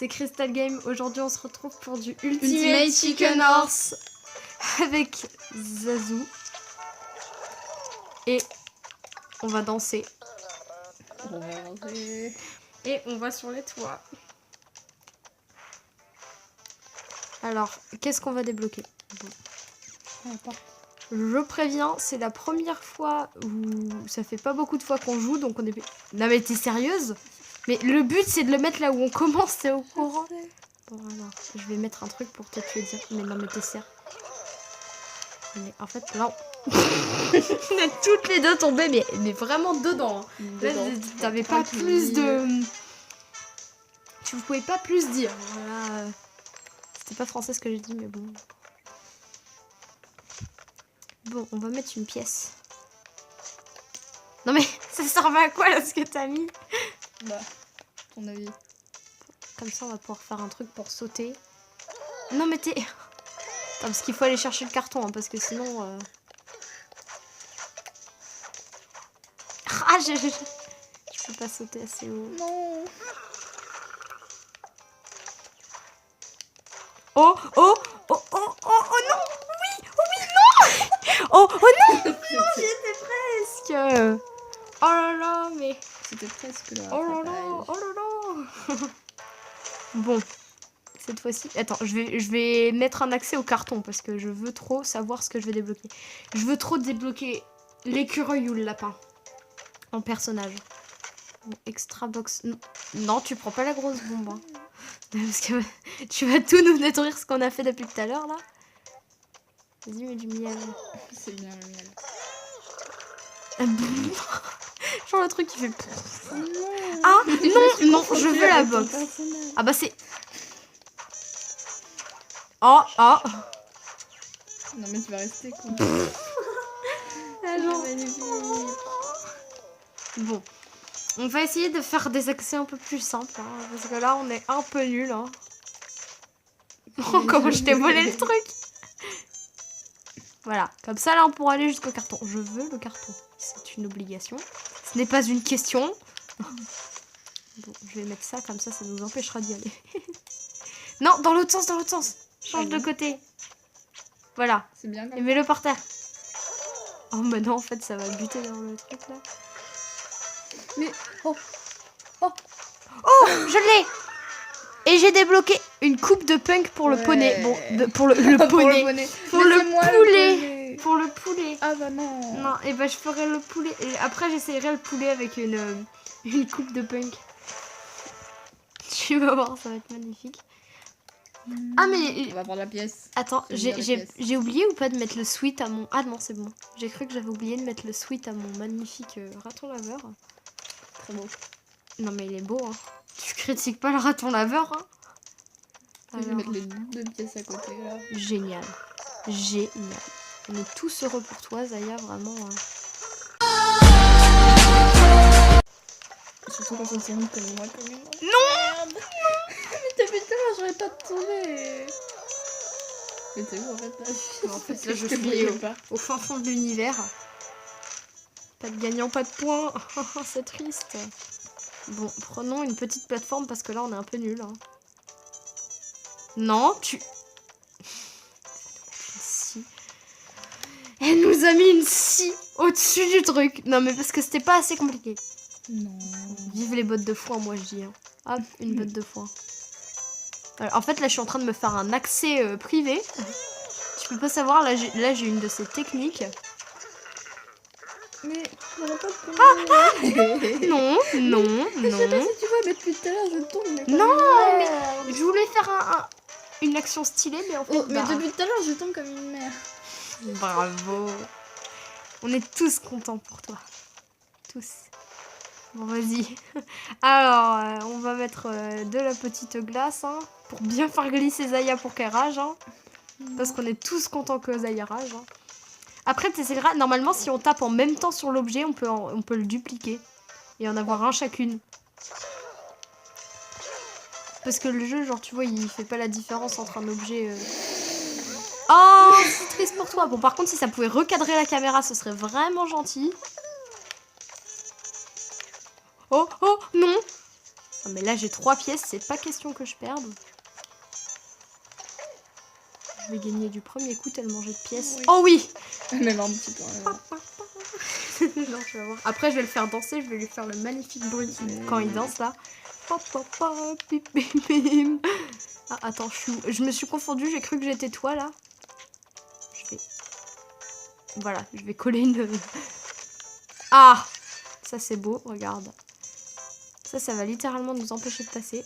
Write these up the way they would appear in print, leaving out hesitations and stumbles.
c'est Crystal Game. Aujourd'hui, on se retrouve pour du Ultimate Chicken Horse avec Zazu. Et on va danser. Et on va sur les toits. Alors, qu'est-ce qu'on va débloquer? Je préviens, c'est la première fois où ça fait pas beaucoup de fois qu'on joue, donc on est... Non mais t'es sérieuse? Mais le but c'est de le mettre là où on commence, t'es au courant? Bon alors, je vais mettre un truc pour te dire. Mais non mais t'es sérieux? Mais en fait, non. On est toutes les deux tombées, mais vraiment dedans. Là, t'avais pas plus de... Tu pouvais pas plus dire. Voilà. C'était pas français ce que j'ai dit, mais bon. Bon, on va mettre une pièce. Non mais, ça servait à quoi là ce que t'as mis? Bah, ton avis. Comme ça, on va pouvoir faire un truc pour sauter. Non mais t'es... Attends, parce qu'il faut aller chercher le carton, hein, parce que sinon... Ah, je peux pas sauter assez haut. Non. Oh, oh, oh, oh, oh, oh non. Oui, non. Oh, oh non. Non, j'y étais presque. Oh là là, mais... C'était presque là. Oh là là, oh là là. Bon, cette fois-ci... Attends, je vais mettre un accès au carton parce que je veux trop savoir ce que je vais débloquer. Je veux trop débloquer l'écureuil ou le lapin en personnage. Bon, extra box... Non, tu prends pas la grosse bombe. Hein. Parce que tu vas tout nous détruire ce qu'on a fait depuis tout à l'heure là. Vas-y, mets du miel. C'est bien le miel. Genre le truc qui fait... Ah non, non, je veux la box. Ah bah c'est... Oh, oh. Non mais tu vas rester quoi. Bon, on va essayer de faire des accès un peu plus simples. Hein, parce que là, on est un peu nuls. Hein. Oh, comment je t'ai volé le truc. Voilà, comme ça, là, on pourra aller jusqu'au carton. Je veux le carton. C'est une obligation. Ce n'est pas une question. Bon, je vais mettre ça, comme ça nous empêchera d'y aller. Non, dans l'autre sens, dans l'autre sens. Change de côté. Voilà. C'est bien comme et mets-le par terre. Oh, bah non, en fait, ça va buter dans le truc, là. Mais... Oh. Oh. Oh, je l'ai. Et j'ai débloqué une coupe de punk pour le poney. Bon, pour le poney. Pour le poulet. Pour le poulet. Ah bah non. Non, et bah je ferai le poulet. Et après, j'essayerai le poulet avec une coupe de punk. Tu vas voir, ça va être magnifique. Ah mais... On va prendre la pièce. Attends, j'ai oublié ou pas de mettre le sweat à mon... Ah non, c'est bon. J'ai cru que j'avais oublié de mettre le sweat à mon magnifique raton laveur. Très beau. Non mais il est beau, hein. Tu critiques pas le raton laveur, hein. Alors... Je vais mettre les deux pièces à côté, là. Génial. Génial. On est tous heureux pour toi, Zaya, vraiment. Surtout quand on s'est mis comme moi, comme une... Non. Mais t'as vu tout à l'heure, j'aurais pas de tomber. Mais t'es où en fait là? En fait, là, je suis au fin fond de l'univers. Pas de gagnant, pas de points. C'est triste. Bon, prenons une petite plateforme parce que là, on est un peu nuls. Hein. Non, tu... Si. Elle nous a mis une scie au-dessus du truc. Non, mais parce que c'était pas assez compliqué. Non. Vive les bottes de foin, moi, je dis. Hein. Hop, une botte de foin. En fait, là, je suis en train de me faire un accès privé. Tu peux pas savoir, là, j'ai une de ces techniques. Mais j'aurais pas de tomber. Non, non, Je sais pas non. si tu vois, mais depuis tout à l'heure, je tombe. Mais Non, mais je voulais faire une action stylée, mais en fait... mais depuis tout à l'heure, je tombe comme une mère. Bravo. On est tous contents pour toi. Tous. Bon, vas-y. Alors, on va mettre de la petite glace, hein, pour bien faire glisser Zaya pour qu'elle rage, hein, parce qu'on est tous contents que Zaya rage. Hein. Après, tu essaieras, normalement, si on tape en même temps sur l'objet, on peut le dupliquer et en avoir un chacune. Parce que le jeu, genre, tu vois, il fait pas la différence entre un objet... Oh, c'est triste pour toi. Bon, par contre, si ça pouvait recadrer la caméra, ce serait vraiment gentil. Oh, oh, non. Non, mais là, j'ai 3 pièces. C'est pas question que je perde. Je vais gagner du premier coup tellement j'ai de pièces. Oui. Oh oui. Même un petit peu. Non, tu vas voir. Après, je vais le faire danser. Je vais lui faire le magnifique bruit quand il danse là. Pop, pop, pop, pip, pip, pip. Ah, attends, je me suis confondue. J'ai cru que j'étais toi là. Voilà, je vais coller une... Ah! Ça, c'est beau, regarde. Ça va littéralement nous empêcher de passer.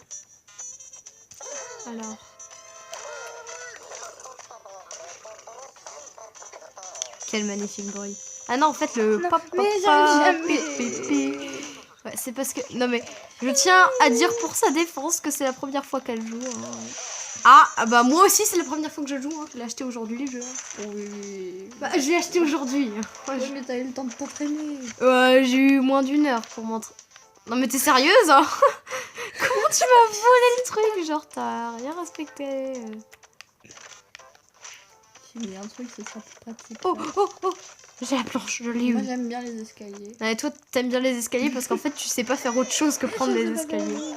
Alors... Quel magnifique bruit. Ah non, en fait, le Non, pop, pop, mais pop, j'aime pip, pip, pip. Ouais, c'est parce que... Non, mais je tiens à dire pour sa défense que c'est la première fois qu'elle joue. Hein. Ah, bah moi aussi, c'est la première fois que je joue. Hein. Je l'ai acheté aujourd'hui, le jeu. Oui. Bah, je l'ai acheté aujourd'hui. Ouais, Oui, mais t'as eu le temps de t'entraîner. j'ai eu moins d'1 heure pour montrer. Non, mais t'es sérieuse, hein? Comment tu m'as volé le truc? Genre, t'as rien respecté. J'ai mis un truc, ce sera plus pratique. Oh, oh, oh! J'ai la planche, je l'ai Moi, eu. j'aime bien les escaliers. Ouais, toi, t'aimes bien les escaliers parce qu'en fait, tu sais pas faire autre chose que prendre les escaliers.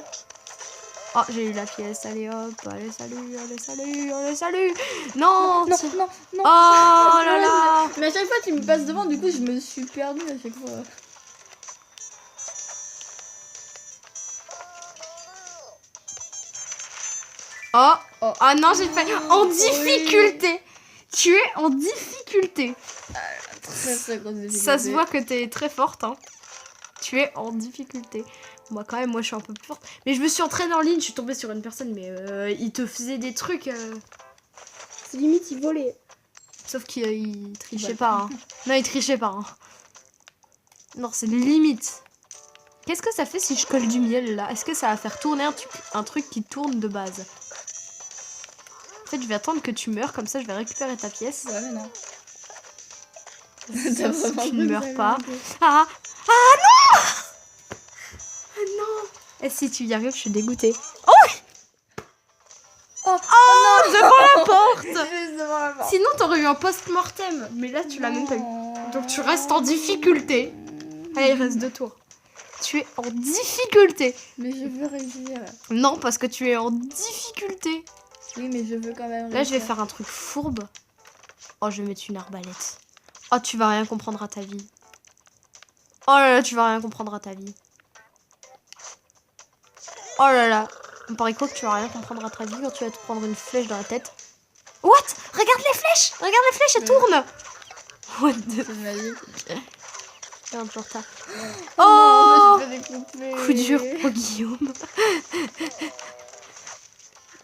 Oh, j'ai eu la pièce. Allez, hop. Allez, salut, allez, salut, allez, salut. Non! Non, non, non. Oh là là! Mais à chaque fois, tu me passes devant, du coup, je me suis perdue à chaque fois. Oh! Oh. Ah non, j'ai fait en difficulté! Tu es en difficulté! Très, très grosse difficulté. Ça se voit que t'es très forte, hein. Tu es en difficulté. Moi, quand même, moi, je suis un peu plus forte. Mais je me suis entraînée en ligne, je suis tombée sur une personne, mais il te faisait des trucs. C'est limite, il volait. Sauf qu'il trichait Bah, pas. Hein. Non, il trichait pas. Hein. Non, c'est limite. Qu'est-ce que ça fait si je colle du miel, là? Est-ce que ça va faire tourner un truc qui tourne de base? En fait, je vais attendre que tu meurs, comme ça, je vais récupérer ta pièce. Ouais, mais non. Ça, si vraiment tu ne pas meurs pas. examiné. Ah! Ah non! Ah non! Et si tu y arrives, je suis dégoûtée. Oh, Oh, devant la porte! Juste devant la porte. Sinon, t'aurais eu un post-mortem. Mais là, tu l'as même pas eu. Donc, tu restes en difficulté. Allez, il reste 2 tours. Tu es en difficulté. Mais je veux réussir. Non, parce que tu es en difficulté. Oui, mais je veux quand même Là, je vais réussir. faire un truc fourbe. Oh, je vais mettre une arbalète. Oh, tu vas rien comprendre à ta vie. Oh là là, tu vas rien comprendre à ta vie. Oh là là. On paraît quoi que tu vas rien comprendre à ta vie quand tu vas te prendre une flèche dans la tête. What? Regarde les flèches! Regarde les flèches, elles tournent! What the... C'est magique. Regarde, genre ça. Oh, Oh! je me suis fait découper. Coup dur pour Guillaume.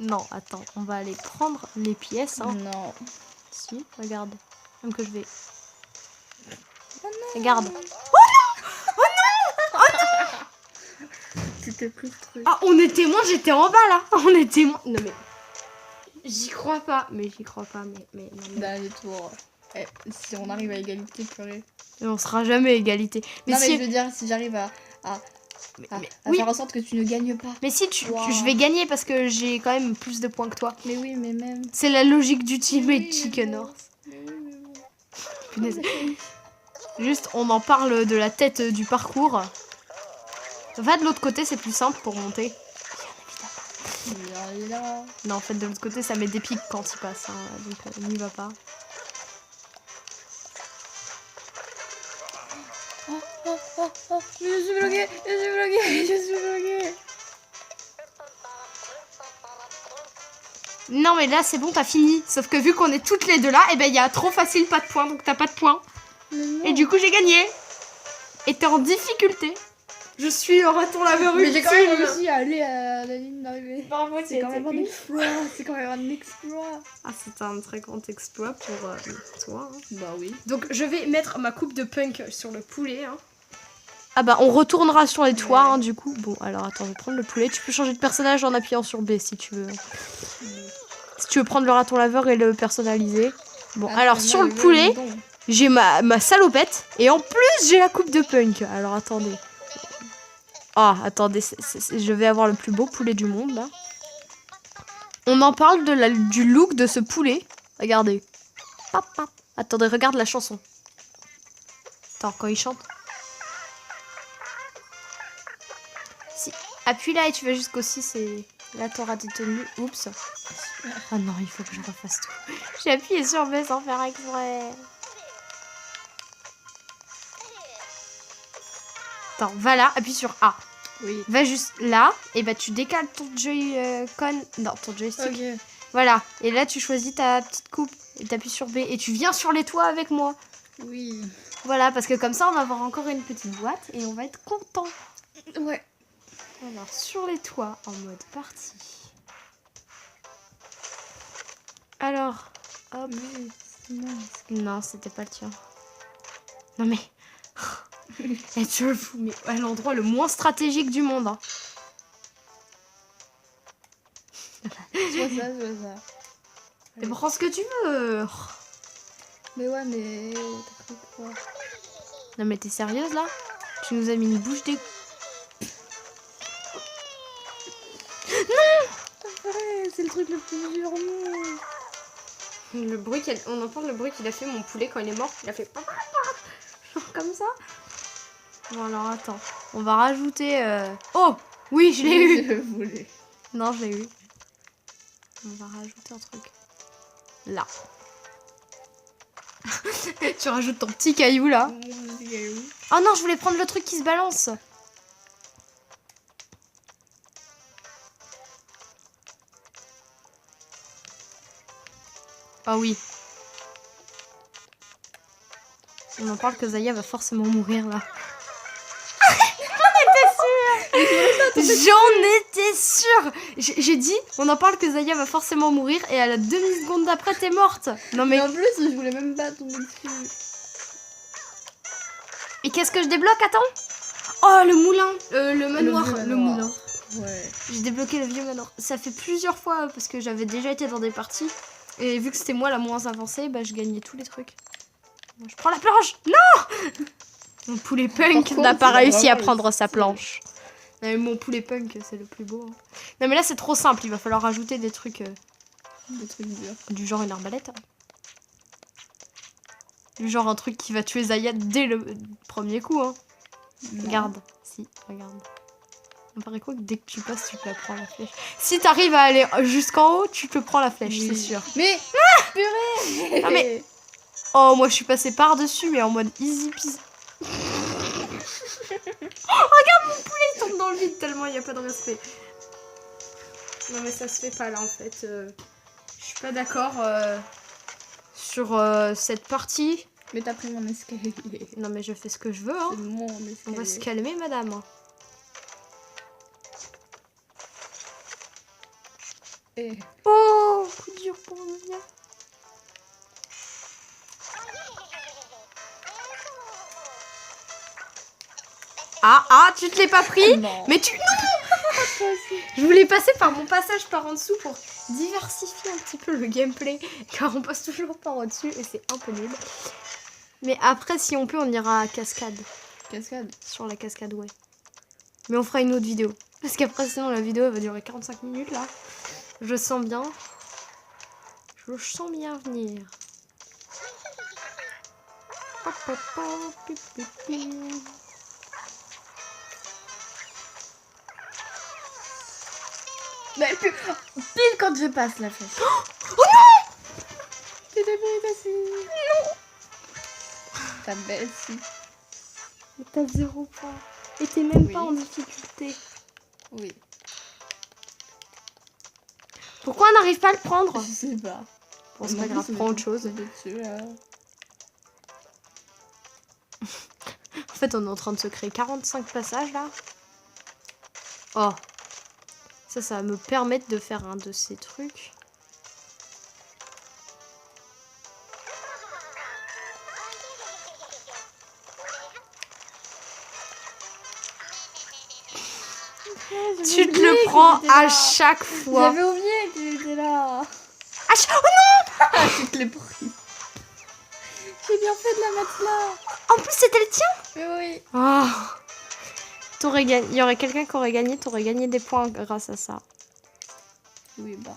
Non, attends, on va aller prendre les pièces. Hein. Non. Si, regarde. Même que je vais... Oh non. Regarde. C'était plus le truc. Ah, on est témoins, j'étais en bas là. On est témoins. Non mais... J'y crois pas. Mais j'y crois pas, mais... non, mais... Dernier tour. Eh, si on arrive à égalité, purée. Mais on sera jamais égalité. Mais non, si... mais je veux dire, si j'arrive à oui. faire en sorte que tu ne gagnes pas. Mais si, Wow. je vais gagner parce que j'ai quand même plus de points que toi. Mais oui, mais même. C'est la logique du Ultimate Oui, Chicken mais Horse. Mais oui, mais bon. Punaise. Juste, on en parle de la tête du parcours. Va de l'autre côté, c'est plus simple pour monter. Bien évidemment. Non, en fait, de l'autre côté, ça met des pics quand il passe. Hein, donc, n'y va pas. Mais je suis bloquée, je suis bloquée, je suis bloquée. Non, mais là, c'est bon, t'as fini. Sauf que vu qu'on est toutes les deux là, et ben, il y a trop facile, pas de points, donc t'as pas de points. Et du coup, j'ai gagné. Et t'es en difficulté. Je suis le raton laveur Mais j'ai quand même ultime. réussi à aller à la ligne d'arrivée. Bravo, C'est quand même un exploit. C'est quand même un exploit. Ah, c'est un très grand exploit pour toi. Hein. Bah oui. Donc, je vais mettre ma coupe de punk sur le poulet. Hein. Ah bah, on retournera sur les toits, hein, du coup. Bon, alors, attends, je vais prendre le poulet. Tu peux changer de personnage en appuyant sur B, si tu veux. Si tu veux prendre le raton laveur et le personnaliser. Bon, alors, sur le poulet, j'ai ma salopette. Et en plus, j'ai la coupe de punk. Alors, attendez. Ah, attendez, je vais avoir le plus beau poulet du monde, là. On en parle du look de ce poulet. Regardez. Pap, pap. Attendez, regarde la chanson. Attends, quand il chante. Si. appuie là et tu vas jusqu'au 6 et là t'auras tes tenues. Oups. Oh non, il faut que je refasse tout. J'ai appuyé sur B sans faire exprès. Attends, va là, appuie sur A. Oui. Va juste là et bah tu décales ton Joy-Con. Non, ton joystick. Ok. Voilà. Et là tu choisis ta petite coupe et t'appuies sur B et tu viens sur les toits avec moi. Oui. Voilà, parce que comme ça on va avoir encore une petite boîte et on va être content. Ouais. Alors sur les toits en mode partie. Alors, hop. Oui, c'est moi. Non, c'était pas le tien. Non mais. Et tu le fous, mais à l'endroit le moins stratégique du monde. Hein. Je vois ça, je vois ça. Mais prends ce que tu veux. Mais ouais, mais t'as cru quoi? Non mais t'es sérieuse là? Tu nous as mis une bouche des... Ouais, c'est le truc le plus dur, non. Le bruit on entend le bruit qu'il a fait mon poulet quand il est mort. Il a fait... Genre comme ça. Bon alors attends. On va rajouter... Oh! Oui, je l'ai eu! Je voulais. Non, je l'ai eu. On va rajouter un truc. Là. Tu rajoutes ton petit caillou là. Oh non, je voulais prendre le truc qui se balance. Ah oui. On en parle que Zaya va forcément mourir là. J'en étais sûre. J'ai dit, on en parle que Zaya va forcément mourir et à la demi-seconde d'après t'es morte. Non mais... Mais en plus, je voulais même pas tomber dessus. Et qu'est-ce que je débloque? Attends. Oh le moulin. Le manoir. vieux Le manoir. moulin. Ouais. J'ai débloqué le vieux manoir. Ça fait plusieurs fois parce que j'avais déjà été dans des parties. Et vu que c'était moi la moins avancée, bah je gagnais tous les trucs. Moi, je prends la planche. Non. Mon poulet punk contre, n'a pas c'est réussi à vraiment prendre le sa style. planche. Non, mais mon poulet punk, c'est le plus beau. Hein. Non mais là c'est trop simple. Il va falloir rajouter des trucs Des trucs durs. du genre une arbalète. Hein. Du genre un truc qui va tuer Zaya dès le premier coup. Hein. Non. Regarde. Si, regarde. On paraît quoi que dès que tu passes, tu te la prends la flèche. Si t'arrives à aller jusqu'en haut, tu te prends la flèche, Oui. c'est sûr. Mais purée. Ah, mais- Oh, moi je suis passée par-dessus, mais en mode easy peasy. Oh, regarde mon poulet, il tombe dans le vide tellement il n'y a pas de respect. Non, mais ça se fait pas là en fait. Je suis pas d'accord sur cette partie. Mais t'as pris mon escalier. Non, mais je fais ce que je veux. Hein. C'est mon On va se escalier. calmer, madame. Eh. Oh, coup dur pour Mia. Ah, tu te l'es pas pris? Non. Mais tu... Je voulais passer par mon passage par en dessous pour diversifier un petit peu le gameplay. Car on passe toujours par au-dessus et c'est un peu nul. Mais après, si on peut, on ira à cascade. Cascade. Sur la cascade, ouais. Mais on fera une autre vidéo. Parce qu'après, sinon, la vidéo elle va durer 45 minutes là. Je sens bien. Je sens bien venir. Mais pile quand je passe la flèche. Oh non! T'es débrouillé passer. Non. Ta belle si. Mais t'as 0 point. Et t'es même Oui. pas en difficulté. Oui. Pourquoi on n'arrive pas à le prendre? Je sais pas. Bon, c'est pas grave, prends autre chose. Dessus, là. En fait, on est en train de se créer 45 passages là. Oh. Ça va me permettre de faire un de ces trucs. Tu te le prends à chaque fois. J'avais oublié qu'il était là. Oh non! Ah, tu te l'es pris. J'ai bien fait de la mettre là. En plus, c'était le tien? Mais oui. Oh. Il y aurait quelqu'un qui aurait gagné, t'aurais gagné des points grâce à ça. Oui, bah.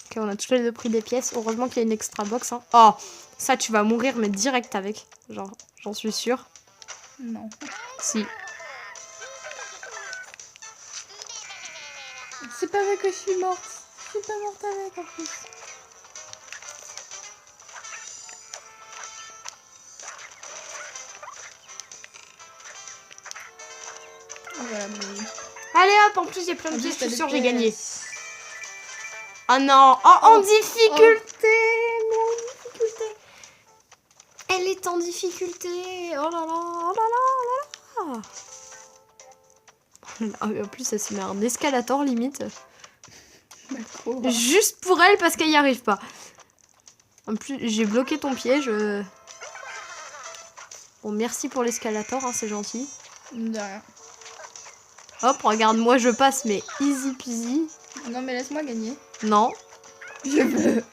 Ok, on a tous les deux pris des pièces. Heureusement qu'il y a une extra box. Hein. Oh, ça, tu vas mourir, mais direct avec. Genre, j'en suis sûre. Non. Si. C'est pas vrai que je suis morte. Je suis pas morte avec en plus. Voilà, Allez hop, en plus il y a plein de pièces, je suis sûre j'ai gagné. pièces. Oh non, en Oh. difficulté, mais en difficulté. Elle est en difficulté. Oh là là, oh là là, oh là là. Ah oui, en plus elle se met un escalator limite. Macro. Juste pour elle parce qu'elle y arrive pas. En plus j'ai bloqué ton piège. Bon merci pour l'escalator, hein, c'est gentil. De rien. Hop, regarde, moi je passe mais easy peasy. Non mais laisse-moi gagner. Non, Je veux.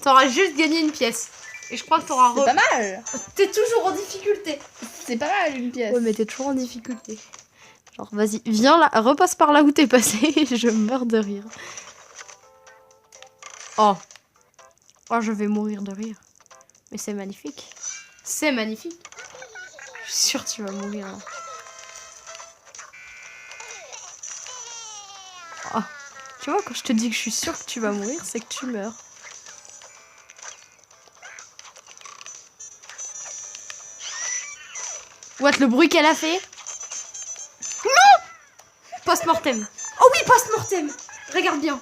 t'auras juste gagné une pièce. Et je crois que t'auras... C'est pas mal. T'es toujours en difficulté. C'est pas mal une pièce. Ouais mais t'es toujours en difficulté. Genre vas-y, viens là, repasse par là où t'es passé. Je meurs de rire. Oh. Oh, je vais mourir de rire. Mais c'est magnifique. C'est magnifique. Je suis sûre que tu vas mourir là. Oh. Tu vois, quand je te dis que je suis sûre que tu vas mourir, c'est que tu meurs. What, le bruit qu'elle a fait? Non! Post-mortem. Oh oui, post-mortem. Regarde bien.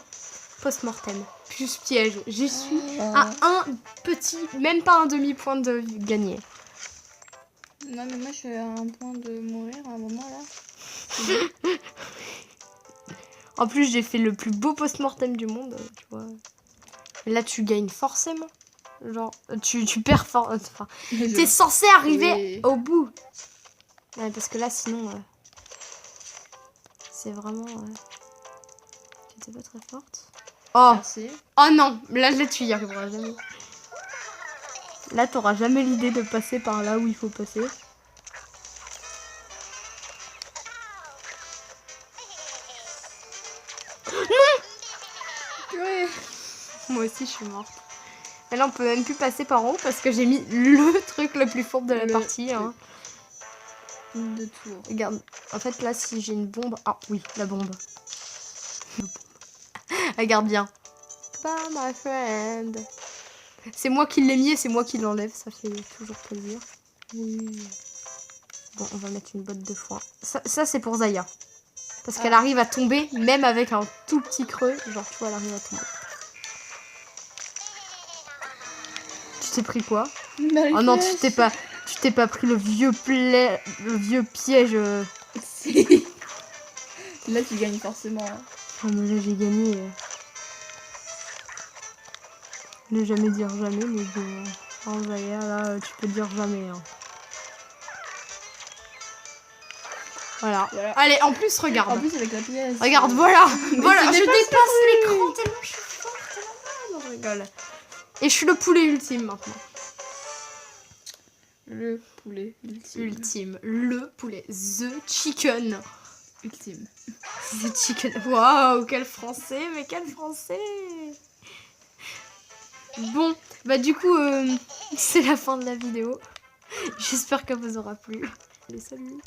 Post-mortem. Plus piège. Je suis à un petit, même pas un demi-point de gagné. Non mais moi je suis à un point de mourir à un moment là. En plus, j'ai fait le plus beau post-mortem du monde, tu vois. Et là, tu gagnes forcément. Genre, tu perds enfin, t'es censé arriver au bout. Ouais, parce que là, sinon, c'est vraiment... T'étais pas très forte. Oh. Merci. Oh non, là tu y arriveras jamais. Là, t'auras jamais l'idée de passer par là où il faut passer. Purée. Moi aussi, je suis morte. Et là, on peut même plus passer par en haut parce que j'ai mis le truc le plus fort de la partie. Hein. De tour. Regarde, en fait, là, si j'ai une bombe... Ah oui, la bombe. Regarde bien. Bye, my friend. C'est moi qui l'ai mis et c'est moi qui l'enlève. Ça fait toujours plaisir. Oui. Bon, on va mettre une botte de foin. Ça c'est pour Zaya. Parce qu'elle arrive à tomber, même avec un tout petit creux. Genre, tu vois, elle arrive à tomber. Tu t'es pris quoi? Oh non, tu t'es pas pris le vieux piège. Si. Là, tu gagnes forcément. Hein. Oh, mais là, j'ai gagné. Ne jamais dire jamais, mais bon. Oh, Zaya, là, tu peux dire jamais. Hein. Voilà. Allez, en plus, regarde. En plus, avec la pièce. Regarde, voilà. Voilà, je dépasse dépasse l'écran tellement je suis forte. Non, je rigole. Et je suis le poulet ultime maintenant. Le poulet ultime. Ultime. Le poulet. The chicken. Ultime. The chicken. Waouh, quel français, mais quel français. Bon, bah du coup, c'est la fin de la vidéo. J'espère qu'elle vous aura plu. Allez, salut.